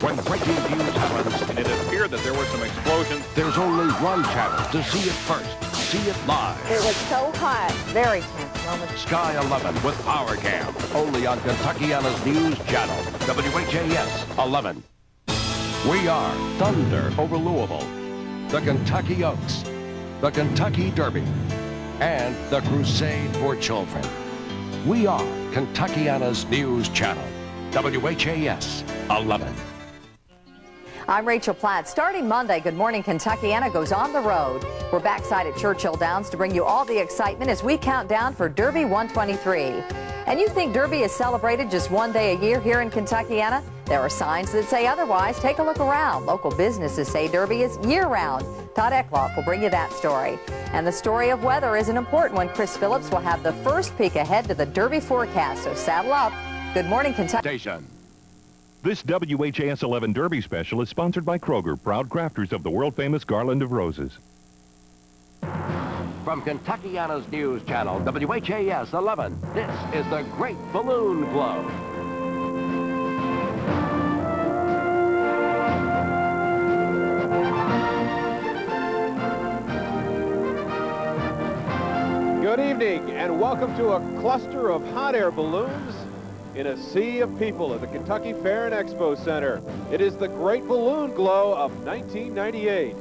When breaking news happens and it appeared that there were some explosions, there's only one channel to see it first. See it live. It was so hot. Very tense moment. Sky 11 with Power Cam. Only on Kentuckiana's News Channel. WHAS 11. We are Thunder over Louisville, the Kentucky Oaks, the Kentucky Derby, and the Crusade for Children. We are Kentuckiana's News Channel. WHAS 11. I'm Rachel Platt. Starting Monday, Good Morning Kentuckiana goes on the road. We're backside at Churchill Downs to bring you all the excitement as we count down for Derby 123. And you think Derby is celebrated just one day a year here in Kentuckiana? There are signs that say otherwise. Take a look around. Local businesses say Derby is year-round. Todd Eckloff will bring you that story. And the story of weather is an important one. Chris Phillips will have the first peek ahead to the Derby forecast. So saddle up. Good Morning Kentucky. This WHAS 11 Derby special is sponsored by Kroger, proud crafters of the world-famous garland of roses. From Kentuckiana's News Channel, WHAS 11, this is the Great Balloon Glow. Good evening and welcome to a cluster of hot air balloons in a sea of people at the Kentucky Fair and Expo Center. It is the Great Balloon Glow of 1998.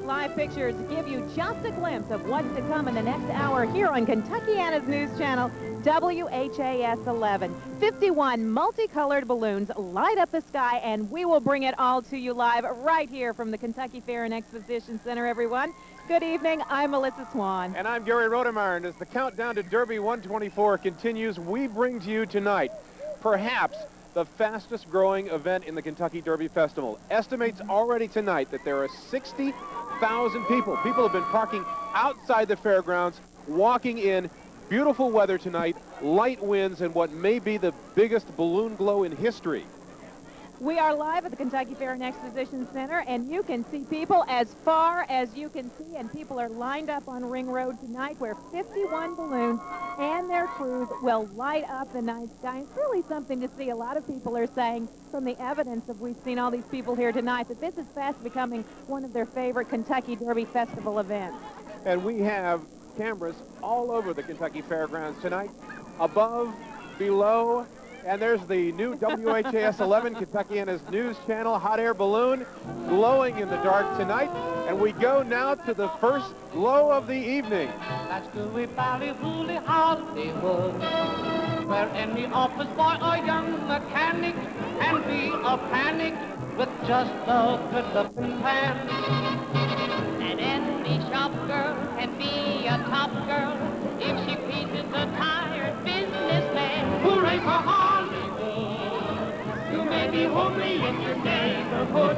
Live pictures give you just a glimpse of what's to come in the next hour here on Kentuckiana's News Channel, WHAS 11. 51 multicolored balloons light up the sky, and we will bring it all to you live right here from the Kentucky Fair and Exposition Center, everyone. Good evening. I'm Melissa Swan. And I'm Gary Rodemeyer. And as the countdown to Derby 124 continues, we bring to you tonight perhaps the fastest growing event in the Kentucky Derby Festival. Estimates already tonight that there are 60,000 people. People have been parking outside the fairgrounds, walking in. Beautiful weather tonight, light winds, and what may be the biggest balloon glow in history. We are live at the Kentucky Fair and Exposition Center, and you can see people as far as you can see, and people are lined up on Ring Road tonight where 51 balloons and their crews will light up the night sky. It's really something to see. A lot of people are saying, from the evidence that we've seen all these people here tonight, that this is fast becoming one of their favorite Kentucky Derby Festival events. And we have cameras all over the Kentucky Fairgrounds tonight, above, below, and there's the new WHAS 11 Kentuckiana's News Channel hot air balloon glowing in the dark tonight. And we go now to the first glow of the evening. That's Gooey Valley, Woolly Hollywood, where any office boy or young mechanic can be a panic with just a good-looking plan. And any shop girl can be a top girl if she pleases a tired businessman. Hooray for Hollywood! You may be homely in your neighborhood.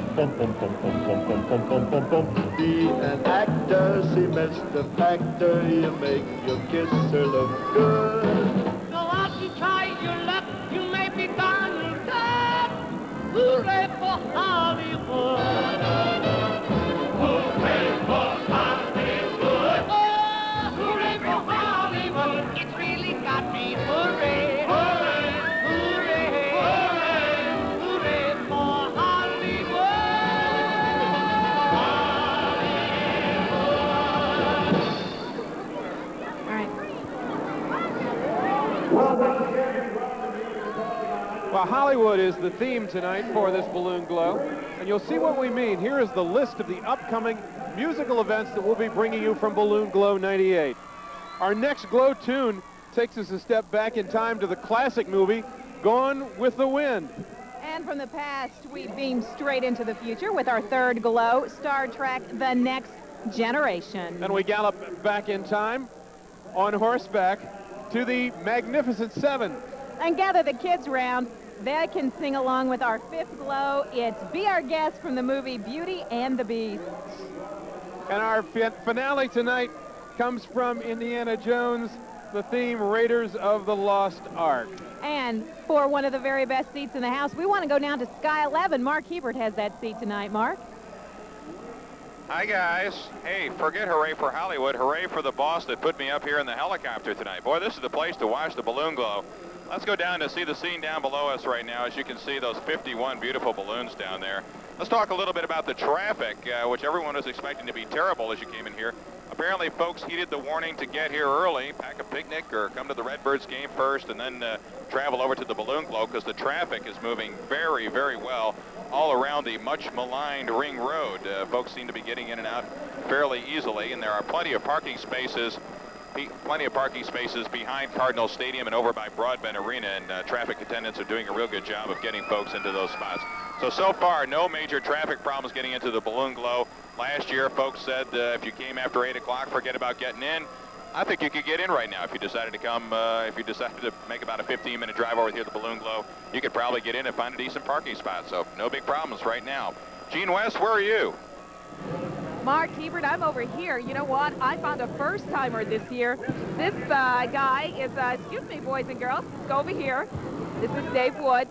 Be an actor, see Mr. Factor, you make your kisser look good. Go out and try your luck, you may be Donald Duck. Hooray for Hollywood! Hooray for Hollywood! Oh, hooray for Hollywood! It's really got me hooray! Hooray! Hooray! Hooray! Hooray for Hollywood! All right. Well, Hollywood is the theme tonight for this balloon glow, and you'll see what we mean. Here is the list of the upcoming musical events that we'll be bringing you from Balloon Glow 98. Our next glow tune takes us a step back in time to the classic movie, Gone with the Wind. And from the past, we beam straight into the future with our third glow, Star Trek: The Next Generation. And we gallop back in time on horseback to the Magnificent Seven. And gather the kids round. They can sing along with our fifth glow. It's Be Our Guest from the movie Beauty and the Beast. And our finale tonight comes from Indiana Jones, the theme Raiders of the Lost Ark. And for one of the very best seats in the house, we want to go down to Sky 11. Mark Hebert has that seat tonight. Mark? Hi, guys. Hey, forget hooray for Hollywood. Hooray for the boss that put me up here in the helicopter tonight. Boy, this is the place to watch the balloon glow. Let's go down to see the scene down below us right now. As you can see, those 51 beautiful balloons down there. Let's talk a little bit about the traffic, which everyone was expecting to be terrible as you came in here. Apparently, folks heeded the warning to get here early, pack a picnic, or come to the Redbirds game first, and then travel over to the Balloon Glow, because the traffic is moving very, very well all around the much maligned Ring Road. Folks seem to be getting in and out fairly easily, and there are plenty of parking spaces behind Cardinal Stadium and over by Broadbent Arena, and traffic attendants are doing a real good job of getting folks into those spots. So far, no major traffic problems getting into the Balloon Glow. Last year, folks said if you came after 8 o'clock, forget about getting in. I think you could get in right now if you decided to come, if you decided to make about a 15-minute drive over here to the Balloon Glow. You could probably get in and find a decent parking spot, so no big problems right now. Gene West, where are you? Mark Hebert, I'm over here. You know what? I found a first-timer this year. This guy is, excuse me, boys and girls, go over here. This is Dave Wood.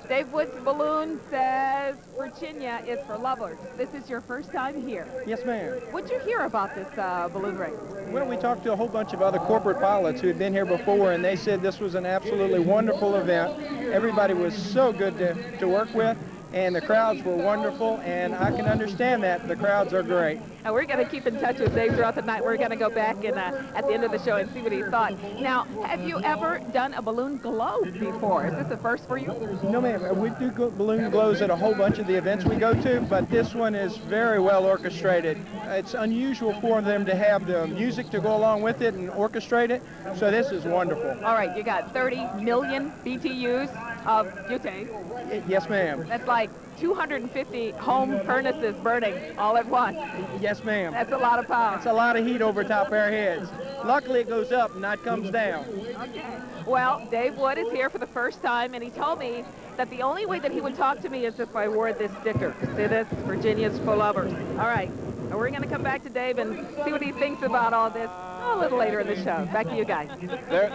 Dave Wood's balloon says Virginia is for lovers. This is your first time here. Yes, ma'am. What'd you hear about this balloon race? Well, we talked to a whole bunch of other corporate pilots who had been here before, and they said this was an absolutely wonderful event. Everybody was so good to work with, and the crowds were wonderful, and I can understand that. The crowds are great. And we're going to keep in touch with Dave throughout the night. We're going to go back and at the end of the show and see what he thought. Now, have you ever done a balloon glow before? Is this the first for you? No, ma'am. We do balloon glows at a whole bunch of the events we go to, but this one is very well orchestrated. It's unusual for them to have the music to go along with it and orchestrate it, so this is wonderful. All right, you got 30 million BTUs of butane. Yes, ma'am. That's like 250 home furnaces burning all at once. Yes, ma'am. That's a lot of power. That's a lot of heat over top our heads. Luckily, it goes up and not comes down. Okay. Well, Dave Wood is here for the first time, and he told me that the only way that he would talk to me is if I wore this sticker. See this? Virginia's for lovers. All right. So we're going to come back to Dave and see what he thinks about all this a little later in the show. Back to you guys.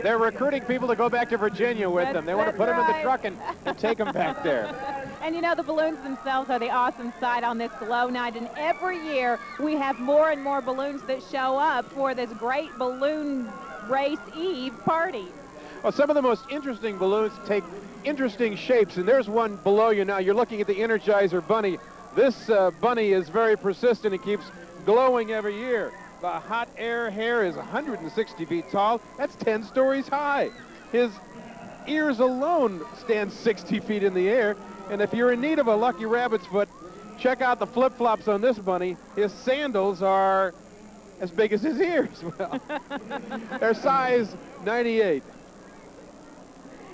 They're recruiting people to go back to Virginia with them. They want to put them in the truck and take them back there. And you know, the balloons themselves are the awesome side on this glow night, and every year we have more and more balloons that show up for this great balloon race eve party. Well, some of the most interesting balloons take interesting shapes, and there's one below you now. You're looking at the Energizer Bunny. This bunny is very persistent and keeps glowing every year. The hot air hair is 160 feet tall. That's 10 stories high. His ears alone stand 60 feet in the air. And if you're in need of a lucky rabbit's foot, check out the flip-flops on this bunny. His sandals are as big as his ears. Well, they're size 98.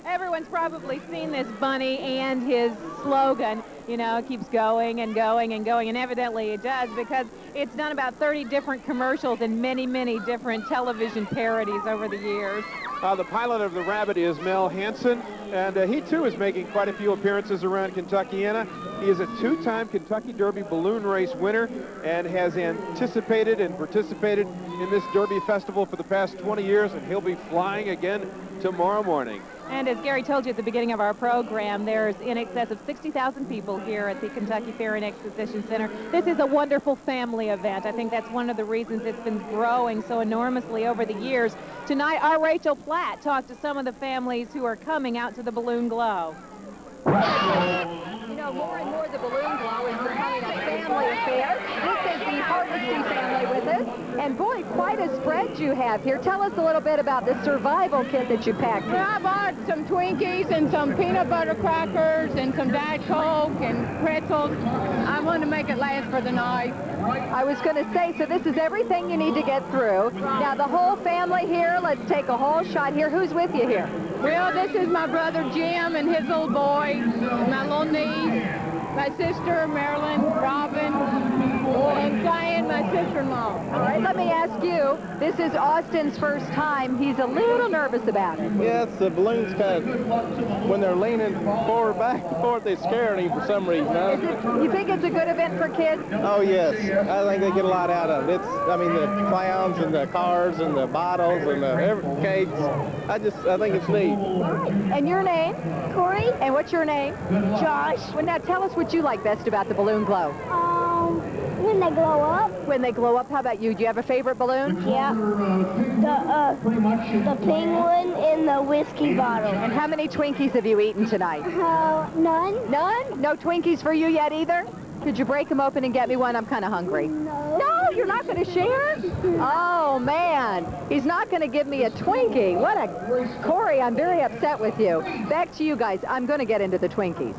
Everyone's probably seen this bunny and his slogan, you know, it keeps going and going and going, and evidently it does, because it's done about 30 different commercials and many, many different television parodies over the years. The pilot of the Rabbit is Mel Hansen, and he too is making quite a few appearances around Kentuckiana. He is a two-time Kentucky Derby balloon race winner and has anticipated and participated in this Derby festival for the past 20 years, and he'll be flying again tomorrow morning. And as Gary told you at the beginning of our program, there's in excess of 60,000 people here at the Kentucky Fair and Exposition Center. This is a wonderful family event. I think that's one of the reasons it's been growing so enormously over the years. Tonight, our Rachel Platt talked to some of the families who are coming out to the Balloon Glow. You know, more and more the Balloon Glow is becoming a family affair. This is the Hardesty family with us. And boy, quite a spread you have here. Tell us a little bit about the survival kit that you packed. Well, I bought some Twinkies and some peanut butter crackers and some Diet Coke and pretzels. I want to make it last for the night. I was going to say, so this is everything you need to get through. Now, the whole family here, let's take a whole shot here. Who's with you here? Well, this is my brother Jim and his little boy, my little niece, my sister Marilyn, Robin, and Diane, my sister-in-law. All right, let me ask you, this is Austin's first time. He's a little nervous about it. Yes, the balloons kind of, when they're leaning forward, back and forth, they scare him for some reason. You think it's a good event for kids? Oh, yes. I think they get a lot out of it. I mean, the clowns and the cars and the bottles and the cakes. I think it's neat. And your name? Corey. And what's your name? Josh. Well, now tell us what you like best about the Balloon Glow. When they glow up. When they glow up, how about you? Do you have a favorite balloon? Yeah. The penguin in the whiskey bottle. And how many Twinkies have you eaten tonight? None. None? No Twinkies for you yet either? Could you break them open and get me one? I'm kind of hungry. No. No, you're not going to share? Oh, man. He's not going to give me a Twinkie. What a... Corey, I'm very upset with you. Back to you guys. I'm going to get into the Twinkies.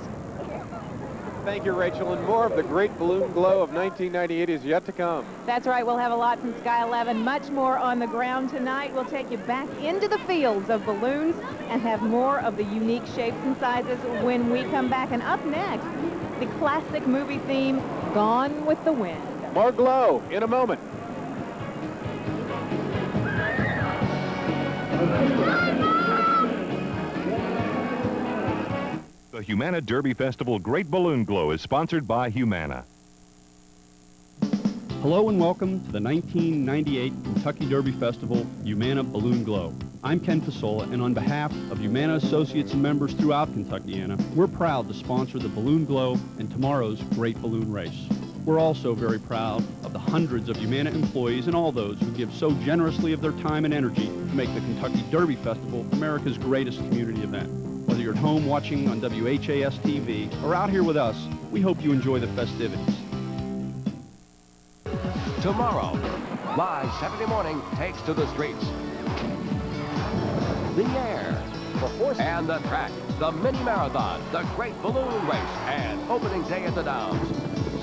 Thank you, Rachel, and more of the great balloon glow of 1998 is yet to come. That's right. We'll have a lot from Sky 11. Much more on the ground tonight. We'll take you back into the fields of balloons and have more of the unique shapes and sizes when we come back. And up next, the classic movie theme, Gone with the Wind. More glow in a moment. The Humana Derby Festival Great Balloon Glow is sponsored by Humana. Hello and welcome to the 1998 Kentucky Derby Festival Humana Balloon Glow. I'm Ken Fasola, and on behalf of Humana associates and members throughout Kentuckiana, we're proud to sponsor the Balloon Glow and tomorrow's Great Balloon Race. We're also very proud of the hundreds of Humana employees and all those who give so generously of their time and energy to make the Kentucky Derby Festival America's greatest community event. Whether you're at home watching on WHAS-TV or out here with us, we hope you enjoy the festivities. Tomorrow, live Saturday morning takes to the streets, the air, and the track, the mini marathon, the great balloon race, and opening day at the Downs.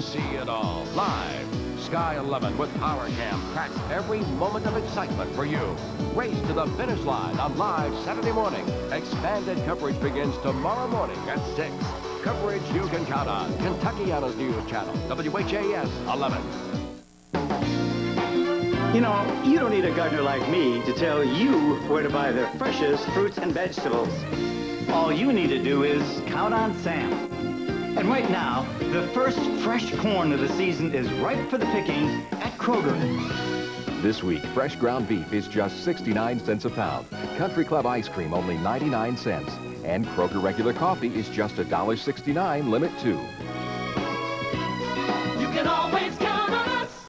See it all live. Sky 11 with Power Cam tracks every moment of excitement for you. Race to the finish line on live Saturday morning. Expanded coverage begins tomorrow morning at 6. Coverage you can count on. Kentuckiana's News Channel, WHAS 11. You know, you don't need a gardener like me to tell you where to buy the freshest fruits and vegetables. All you need to do is count on Sam. And right now, the first fresh corn of the season is ripe for the picking at Kroger. This week, fresh ground beef is just 69 cents a pound. Country Club ice cream only 99 cents. And Kroger regular coffee is just $1.69 limit 2.